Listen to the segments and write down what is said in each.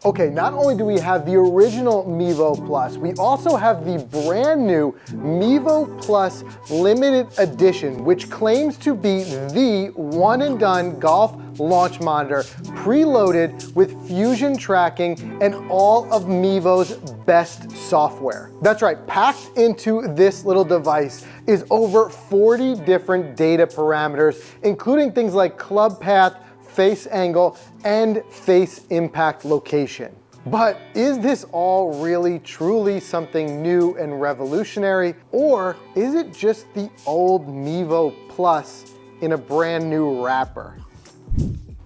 Okay, not only do we have the original Mevo Plus, we also have the brand new Mevo Plus Limited Edition, which claims to be the one and done golf launch monitor, preloaded with fusion tracking and all of Mevo's best software. That's right, packed into this little device is over 40 different data parameters, including things like club path, face angle, and face impact location. But is this all really truly something new and revolutionary, or is it just the old Mevo Plus in a brand new wrapper?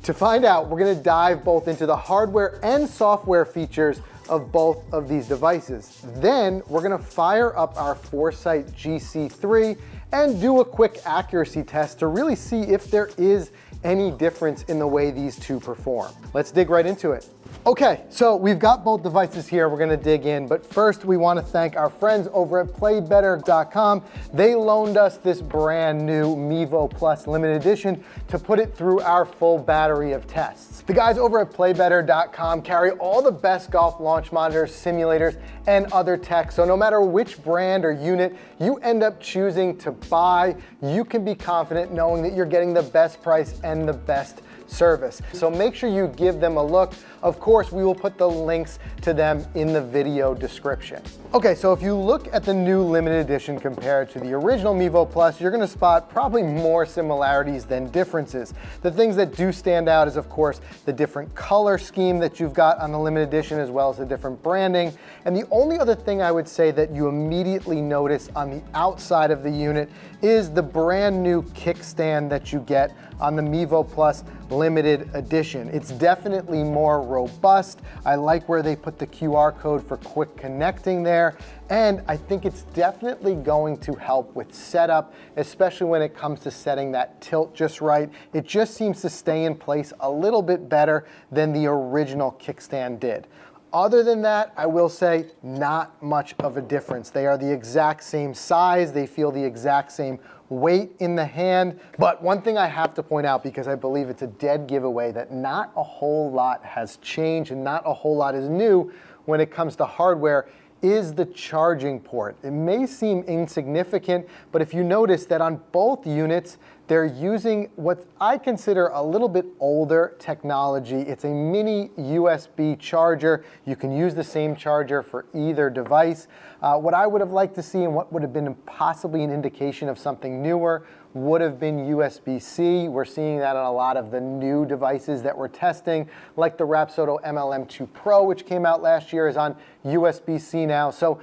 To find out, we're gonna dive both into the hardware and software features of both of these devices. Then we're gonna fire up our Foresight GC3 and do a quick accuracy test to really see if there is any difference in the way these two perform. Let's dig right into it. Okay, so we've got both devices here. We're gonna dig in, but first we wanna thank our friends over at playbetter.com. They loaned us this brand new Mevo Plus Limited Edition to put it through our full battery of tests. The guys over at playbetter.com carry all the best golf launch monitors, simulators, and other tech. So no matter which brand or unit you end up choosing to buy, you can be confident knowing that you're getting the best price and the best service. So make sure you give them a look. Of course, we will put the links to them in the video description. Okay, so if you look at the new limited edition compared to the original Mevo Plus, you're gonna spot probably more similarities than differences. The things that do stand out is, of course, the different color scheme that you've got on the limited edition, as well as the different branding. And the only other thing I would say that you immediately notice on the outside of the unit is the brand new kickstand that you get on the Mevo Plus Limited Edition. It's definitely more robust. I like where they put the QR code for quick connecting there, and I think it's definitely going to help with setup, especially when it comes to setting that tilt just right. It just seems to stay in place a little bit better than the original kickstand did. Other than that, I will say not much of a difference. They are the exact same size. They feel the exact same weight in the hand. But one thing I have to point out, because I believe it's a dead giveaway, that not a whole lot has changed and not a whole lot is new when it comes to hardware, is the charging port. It may seem insignificant, but if you notice that on both units, they're using what I consider a little bit older technology. It's a mini USB charger. You can use the same charger for either device. What I would have liked to see, and what would have been possibly an indication of something newer, would have been USB-C. We're seeing that on a lot of the new devices that we're testing, like the Rapsodo MLM2 Pro, which came out last year, is on USB-C now. So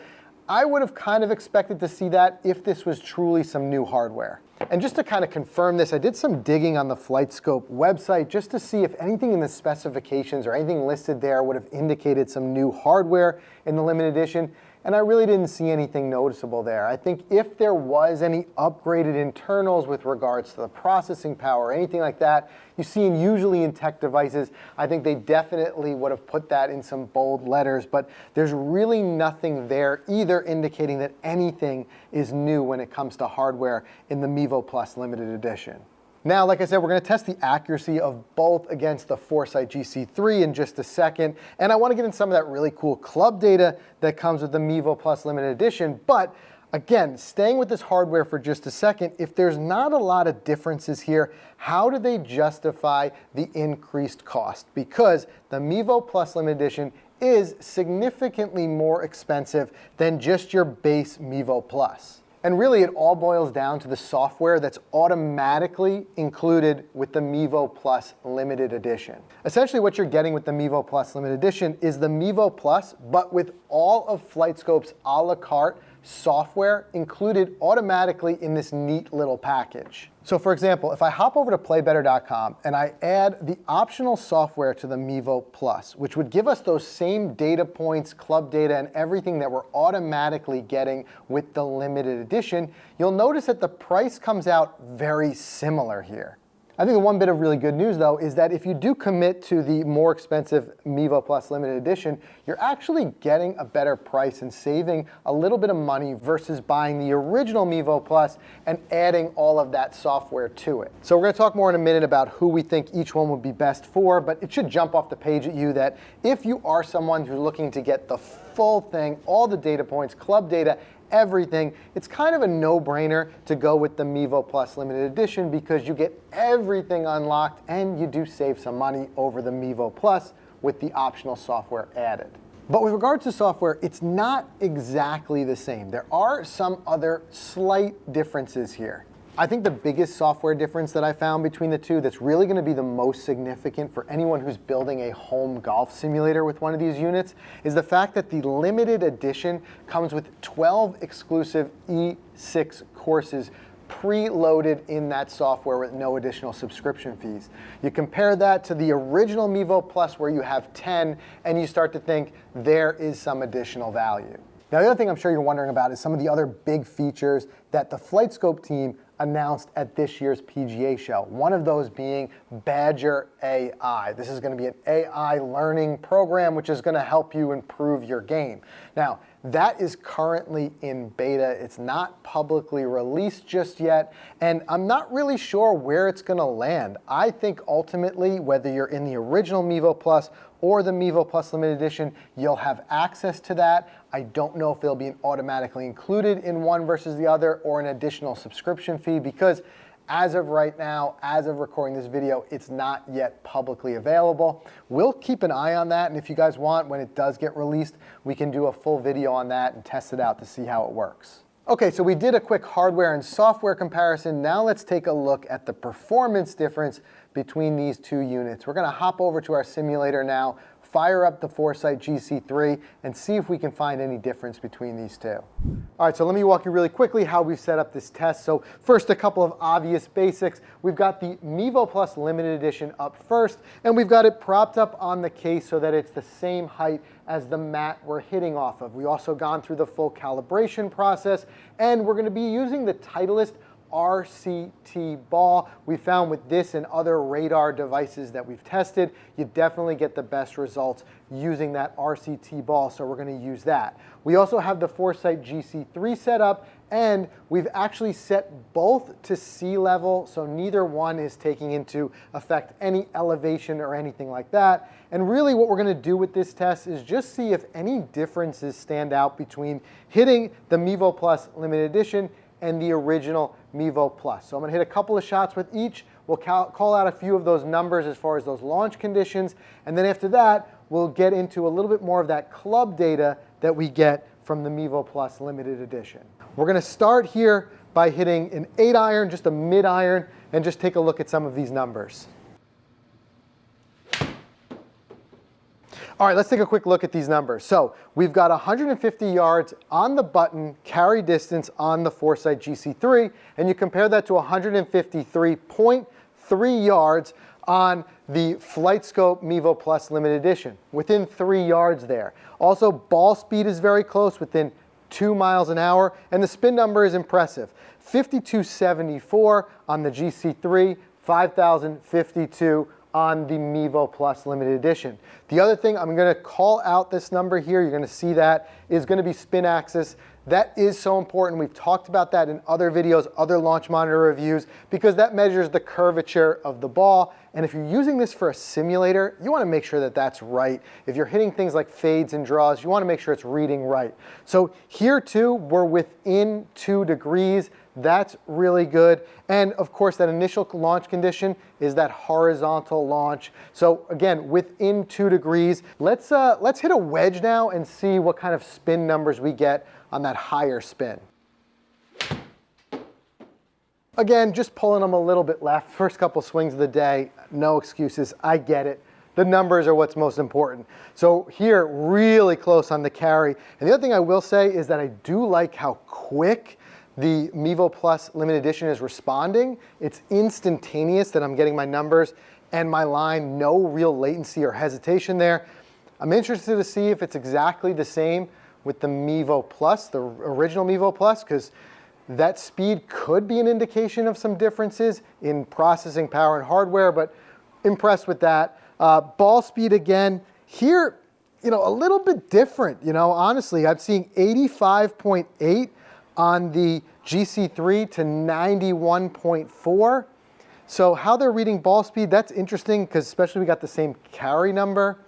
I would have kind of expected to see that if this was truly some new hardware. And just to kind of confirm this, I did some digging on the FlightScope website just to see if anything in the specifications or anything listed there would have indicated some new hardware in the limited edition. And I really didn't see anything noticeable there. I think if there was any upgraded internals with regards to the processing power or anything like that, you see usually in tech devices, I think they definitely would have put that in some bold letters, but there's really nothing there either indicating that anything is new when it comes to hardware in the Mevo Plus Limited Edition. Now, like I said, we're gonna test the accuracy of both against the Foresight GC3 in just a second, and I wanna get in some of that really cool club data that comes with the Mevo Plus Limited Edition, but again, staying with this hardware for just a second, if there's not a lot of differences here, how do they justify the increased cost? Because the Mevo Plus Limited Edition is significantly more expensive than just your base Mevo Plus. And really, it all boils down to the software that's automatically included with the Mevo Plus Limited Edition. Essentially, what you're getting with the Mevo Plus Limited Edition is the Mevo Plus, but with all of FlightScope's a la carte software included automatically in this neat little package. So for example, if I hop over to playbetter.com and I add the optional software to the Mevo Plus, which would give us those same data points, club data, and everything that we're automatically getting with the limited edition, you'll notice that the price comes out very similar here. I think the one bit of really good news, though, is that if you do commit to the more expensive Mevo Plus Limited Edition, you're actually getting a better price and saving a little bit of money versus buying the original Mevo Plus and adding all of that software to it. So we're going to talk more in a minute about who we think each one would be best for, but it should jump off the page at you that if you are someone who's looking to get the full thing, all the data points, club data, everything, it's kind of a no-brainer to go with the Mevo Plus Limited Edition because you get everything unlocked and you do save some money over the Mevo Plus with the optional software added. But with regards to software, it's not exactly the same. There are some other slight differences here. I think the biggest software difference that I found between the two that's really going to be the most significant for anyone who's building a home golf simulator with one of these units is the fact that the limited edition comes with 12 exclusive E6 courses preloaded in that software with no additional subscription fees. You compare that to the original Mevo Plus where you have 10 and you start to think there is some additional value. Now the other thing I'm sure you're wondering about is some of the other big features that the FlightScope team announced at this year's PGA show. One of those being Badger AI. This is going to be an AI learning program which is going to help you improve your game. Now, that is currently in beta. It's not publicly released just yet, and I'm not really sure where it's going to land. I think ultimately, whether you're in the original Mevo Plus or the Mevo Plus Limited Edition, you'll have access to that. I don't know if they'll be automatically included in one versus the other or an additional subscription fee because as of right now, as of recording this video, it's not yet publicly available. We'll keep an eye on that, and if you guys want, when it does get released, we can do a full video on that and test it out to see how it works. Okay, so we did a quick hardware and software comparison. Now let's take a look at the performance difference between these two units. We're gonna hop over to our simulator now, fire up the Foresight GC3 and see if we can find any difference between these two. All right, so let me walk you really quickly how we've set up this test. So first, a couple of obvious basics. We've got the Mevo Plus Limited Edition up first, and we've got it propped up on the case so that it's the same height as the mat we're hitting off of. We also gone through the full calibration process, and we're gonna be using the Titleist RCT ball. We found with this and other radar devices that we've tested, you definitely get the best results using that RCT ball, so we're going to use that. We also have the Foresight GC3 set up, and we've actually set both to sea level, so neither one is taking into effect any elevation or anything like that. And really what we're going to do with this test is just see if any differences stand out between hitting the Mevo Plus Limited Edition and the original Mevo Plus. So I'm gonna hit a couple of shots with each. We'll call out a few of those numbers as far as those launch conditions. And then after that, we'll get into a little bit more of that club data that we get from the Mevo Plus Limited Edition. We're gonna start here by hitting an 8-iron, just a mid-iron, and just take a look at some of these numbers. All right, let's take a quick look at these numbers. So we've got 150 yards on the button carry distance on the Foresight GC3, and you compare that to 153.3 yards on the FlightScope Mevo Plus Limited Edition, within 3 yards there. Also, ball speed is very close, within 2 miles an hour, and the spin number is impressive. 5274 on the GC3, 5052 on the Mevo Plus Limited Edition. The other thing, I'm gonna call out this number here, you're gonna see that, is gonna be spin axis. That is so important. We've talked about that in other videos, other launch monitor reviews, because that measures the curvature of the ball. And if you're using this for a simulator, you wanna make sure that that's right. If you're hitting things like fades and draws, you wanna make sure it's reading right. So here too, we're within 2 degrees. That's really good. And of course, that initial launch condition is that horizontal launch. So again, within 2 degrees. Let's hit a wedge now and see what kind of spin numbers we get on that higher spin. Again, just pulling them a little bit left. First couple swings of the day, no excuses, I get it. The numbers are what's most important. So here, really close on the carry. And the other thing I will say is that I do like how quick the Mevo Plus Limited Edition is responding. It's instantaneous that I'm getting my numbers and my line, no real latency or hesitation there. I'm interested to see if it's exactly the same with the Mevo Plus, the original Mevo Plus, because that speed could be an indication of some differences in processing power and hardware, but impressed with that. Ball speed again, here, a little bit different, honestly. I'm seeing 85.8 on the GC3 to 91.4. So how they're reading ball speed, that's interesting because especially we got the same carry number.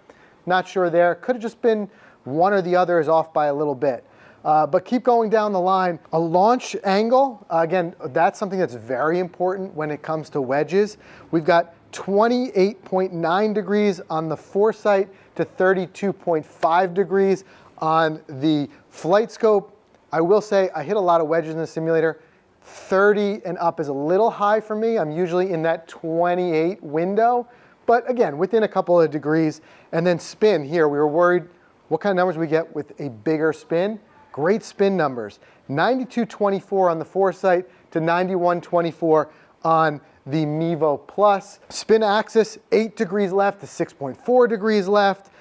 Not sure there. Could have just been one or the other is off by a little bit. But keep going down the line. A launch angle, again, that's something that's very important when it comes to wedges. We've got 28.9 degrees on the Foresight to 32.5 degrees on the FlightScope. I will say I hit a lot of wedges in the simulator. 30 and up is a little high for me. I'm usually in that 28 window, but again, within a couple of degrees. And then spin here, we were worried what kind of numbers we get with a bigger spin. Great spin numbers. 92.24 on the Foresight to 91.24 on the Mevo Plus. Spin axis, 8 degrees left to 6.4 degrees left.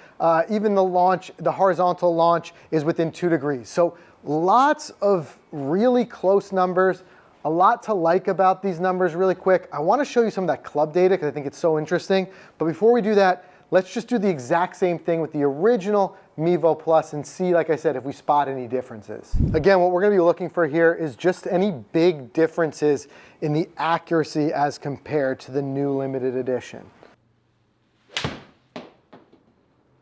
Even the launch, the horizontal launch is within 2 degrees. So lots of really close numbers. A lot to like about these numbers really quick. I want to show you some of that club data because I think it's so interesting. But before we do that, let's just do the exact same thing with the original Mevo Plus and see, like I said, if we spot any differences. Again, what we're going to be looking for here is just any big differences in the accuracy as compared to the new limited edition.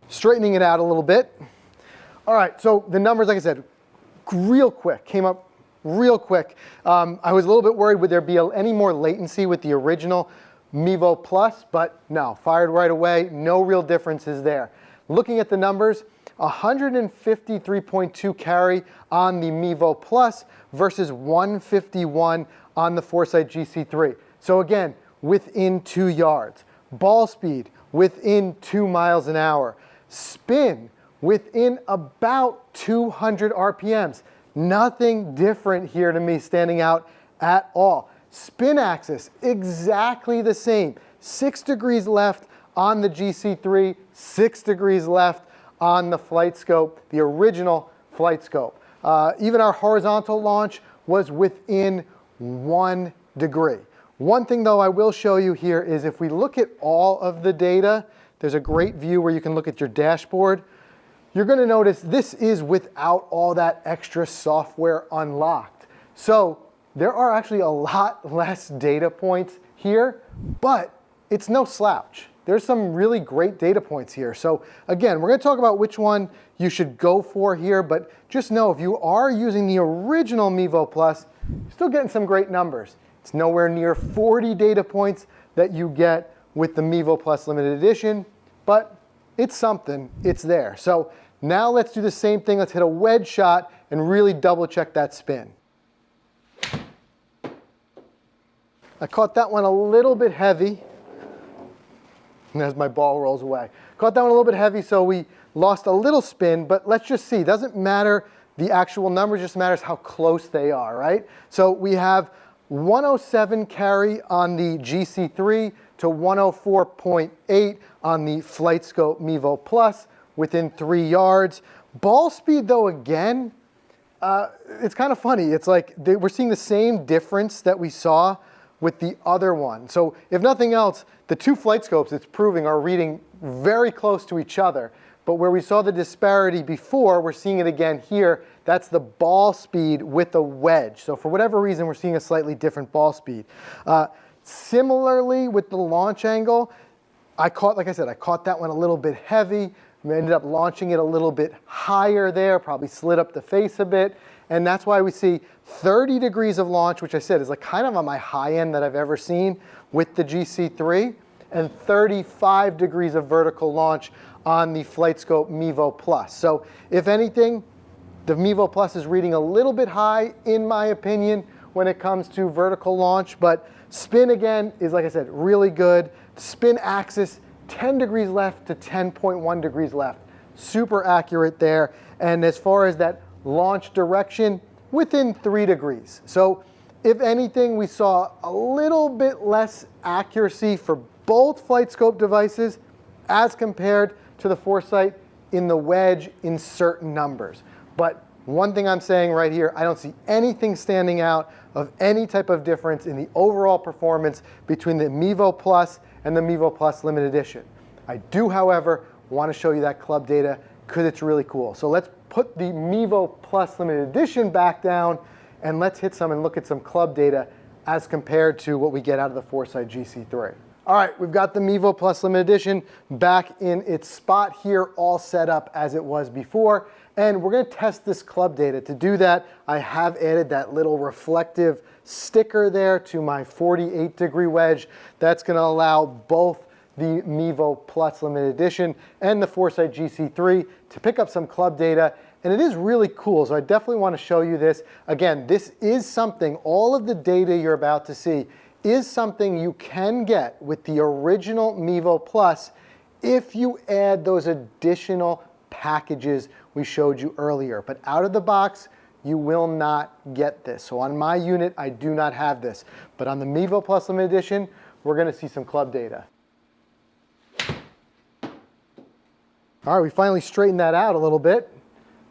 Straightening it out a little bit. All right, so the numbers, like I said, real quick, came up real quick. I was a little bit worried, would there be any more latency with the original Mevo Plus, but no, fired right away, no real differences there. Looking at the numbers, 153.2 carry on the Mevo Plus versus 151 on the Foresight GC3. So again, within 2 yards. Ball speed, within 2 miles an hour. Spin, within about 200 RPMs. Nothing different here to me standing out at all. Spin axis, exactly the same. 6 degrees left on the GC3, 6 degrees left on the FlightScope, the original FlightScope. Even our horizontal launch was within 1 degree. One thing though I will show you here is if we look at all of the data, there's a great view where you can look at your dashboard. You're going to notice this is without all that extra software unlocked. So there are actually a lot less data points here, but it's no slouch. There's some really great data points here. So again, we're going to talk about which one you should go for here, but just know if you are using the original Mevo Plus, you're still getting some great numbers. It's nowhere near 40 data points that you get with the Mevo Plus Limited Edition, but it's something, it's there. So now let's do the same thing. Let's hit a wedge shot and really double check that spin. I caught that one a little bit heavy, and as my ball rolls away. Caught that one a little bit heavy, so we lost a little spin, but let's just see. It doesn't matter the actual number, just matters how close they are, right? So we have 107 carry on the GC3 to 104.8 on the FlightScope Mevo Plus within 3 yards. Ball speed though, again, it's kind of funny. It's like we're seeing the same difference that we saw with the other one. So if nothing else, the two FlightScopes it's proving are reading very close to each other. But where we saw the disparity before, we're seeing it again here. That's the ball speed with the wedge. So for whatever reason, we're seeing a slightly different ball speed. Similarly with the launch angle, like I said, I caught that one a little bit heavy. We ended up launching it a little bit higher there, probably slid up the face a bit. And that's why we see 30 degrees of launch, which I said is like kind of on my high end that I've ever seen with the GC3, and 35 degrees of vertical launch on the FlightScope Mevo Plus. So if anything, the Mevo Plus is reading a little bit high, in my opinion, when it comes to vertical launch. But spin, again, is, like I said, really good. Spin axis, 10 degrees left to 10.1 degrees left. Super accurate there. And as far as that launch direction, within 3 degrees. So if anything, we saw a little bit less accuracy for both FlightScope devices as compared to the Foresight in the wedge in certain numbers. But One thing I'm saying right here, I don't see anything standing out of any type of difference in the overall performance between the Mevo Plus and the Mevo Plus Limited Edition. I do, however, want to show you that club data because it's really cool. So let's put the Mevo Plus Limited Edition back down and let's hit some and look at some club data as compared to what we get out of the Foresight GC3. All right, we've got the Mevo Plus Limited Edition back in its spot here, all set up as it was before. And we're going to test this club data. To do that, I have added that little reflective sticker there to my 48-degree wedge. That's going to allow both the Mevo Plus Limited Edition and the Foresight GC3 to pick up some club data. And it is really cool, so I definitely want to show you this. Again, this is something, all of the data you're about to see is something you can get with the original Mevo Plus if you add those additional packages we showed you earlier. But out of the box, you will not get this. So on my unit, I do not have this. But on the Mevo Plus Limited Edition, we're going to see some club data. All right, we finally straightened that out a little bit.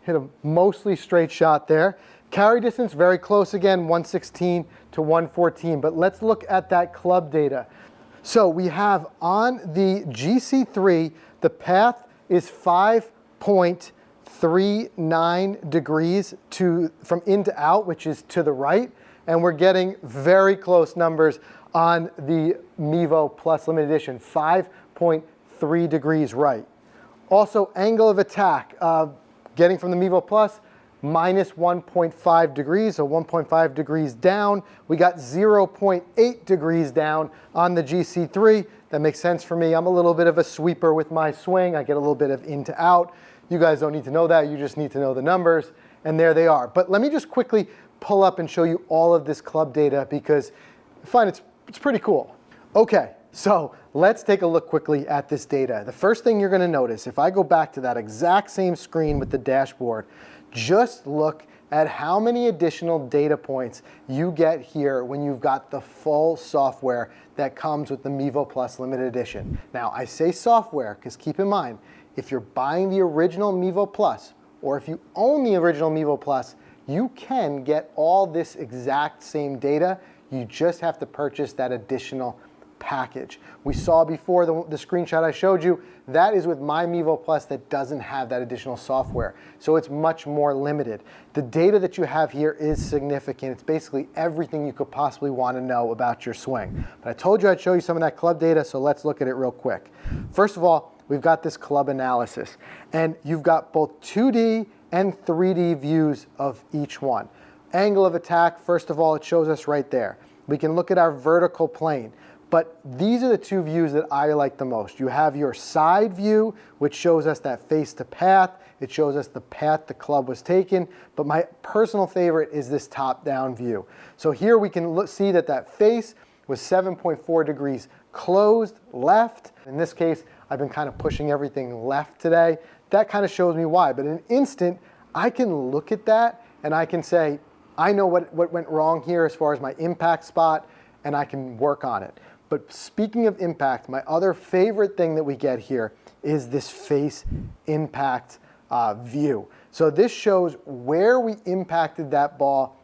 Hit a mostly straight shot there. Carry distance, very close again, 116 to 114. But let's look at that club data. So we have on the GC3, the path is 5.39 degrees from in to out, which is to the right. And we're getting very close numbers on the Mevo Plus Limited Edition, 5.3 degrees right. Also, angle of attack, getting from the Mevo Plus, minus 1.5 degrees, so 1.5 degrees down. We got 0.8 degrees down on the GC3. That makes sense for me. I'm a little bit of a sweeper with my swing. I get a little bit of in to out. You guys don't need to know that. You just need to know the numbers, and there they are. But let me just quickly pull up and show you all of this club data because I find it's pretty cool. Okay, so let's take a look quickly at this data. The first thing you're going to notice, if I go back to that exact same screen with the dashboard, just look at how many additional data points you get here when you've got the full software that comes with the Mevo Plus Limited Edition. Now, I say software because keep in mind, if you're buying the original Mevo Plus, or if you own the original Mevo Plus, you can get all this exact same data. You just have to purchase that additional package. We saw before the screenshot I showed you, that is with my Mevo Plus that doesn't have that additional software. So it's much more limited. The data that you have here is significant. It's basically everything you could possibly want to know about your swing. But I told you I'd show you some of that club data, so let's look at it real quick. First of all, we've got this club analysis, and you've got both 2D and 3D views of each one. Angle of attack, first of all, it shows us right there. We can look at our vertical plane. But these are the two views that I like the most. You have your side view, which shows us that face to path. It shows us the path the club was taken. But my personal favorite is this top-down view. So here we can see that face was 7.4 degrees closed left. In this case, I've been kind of pushing everything left today. That kind of shows me why. But in an instant, I can look at that and I can say, I know what went wrong here as far as my impact spot, and I can work on it. But speaking of impact, my other favorite thing that we get here is this face impact view. So this shows where we impacted that ball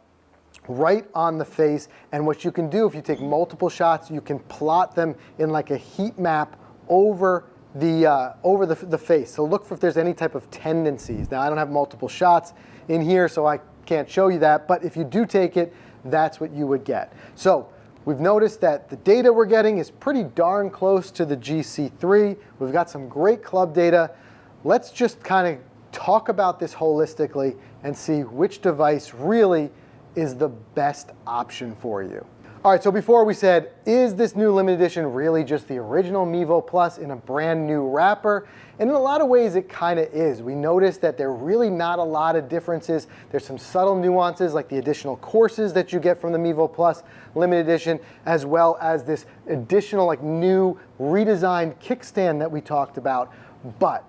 right on the face. And what you can do, if you take multiple shots, you can plot them in like a heat map over the face. So look for if there's any type of tendencies. Now, I don't have multiple shots in here, so I can't show you that. But if you do take it, that's what you would get. So we've noticed that the data we're getting is pretty darn close to the GC3. We've got some great club data. Let's just kind of talk about this holistically and see which device really is the best option for you. All right, so before we said, is this new limited edition really just the original Mevo Plus in a brand new wrapper? And in a lot of ways, it kind of is. We noticed that there are really not a lot of differences. There's some subtle nuances like the additional courses that you get from the Mevo Plus Limited Edition, as well as this additional like new redesigned kickstand that we talked about. But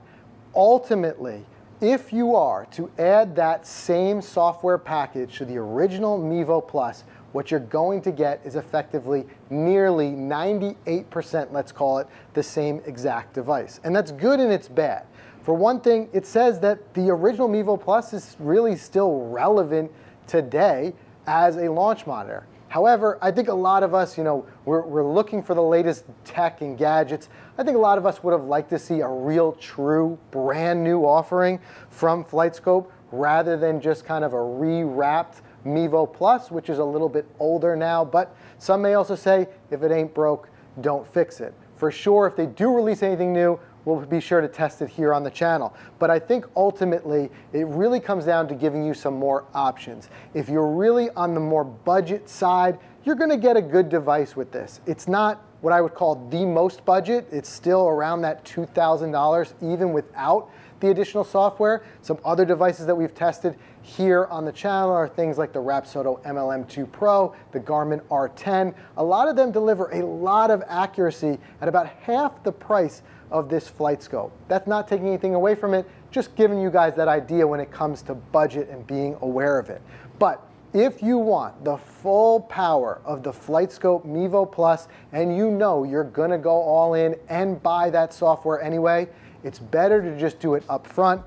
ultimately, if you are to add that same software package to the original Mevo Plus, what you're going to get is effectively nearly 98%, let's call it, the same exact device. And that's good and it's bad. For one thing, it says that the original Mevo Plus is really still relevant today as a launch monitor. However, I think a lot of us, we're looking for the latest tech and gadgets. I think a lot of us would have liked to see a real, true, brand new offering from FlightScope rather than just kind of a re-wrapped Mevo Plus, which is a little bit older now, but some may also say, if it ain't broke, don't fix it. For sure, if they do release anything new, we'll be sure to test it here on the channel. But I think ultimately, it really comes down to giving you some more options. If you're really on the more budget side, you're gonna get a good device with this. It's not what I would call the most budget. It's still around that $2,000, even without the additional software. Some other devices that we've tested here on the channel are things like the Rapsodo MLM2 Pro, the Garmin R10. A lot of them deliver a lot of accuracy at about half the price of this FlightScope. That's not taking anything away from it, just giving you guys that idea when it comes to budget and being aware of it. But if you want the full power of the FlightScope Mevo Plus and you're gonna go all in and buy that software anyway, it's better to just do it up front,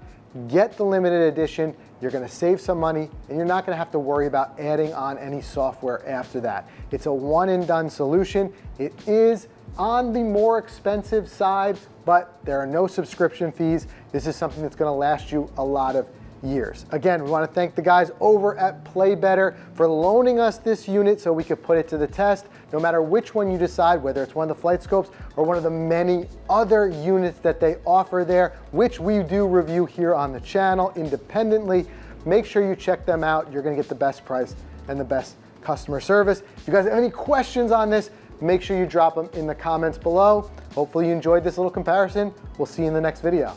get the limited edition, you're gonna save some money, and you're not gonna have to worry about adding on any software after that. It's a one and done solution. It is on the more expensive side, but there are no subscription fees. This is something that's gonna last you a lot of years. Again, we wanna thank the guys over at Play Better for loaning us this unit so we could put it to the test. No matter which one you decide, whether it's one of the FlightScopes or one of the many other units that they offer there, which we do review here on the channel independently, make sure you check them out. You're gonna get the best price and the best customer service. If you guys have any questions on this, make sure you drop them in the comments below. Hopefully you enjoyed this little comparison. We'll see you in the next video.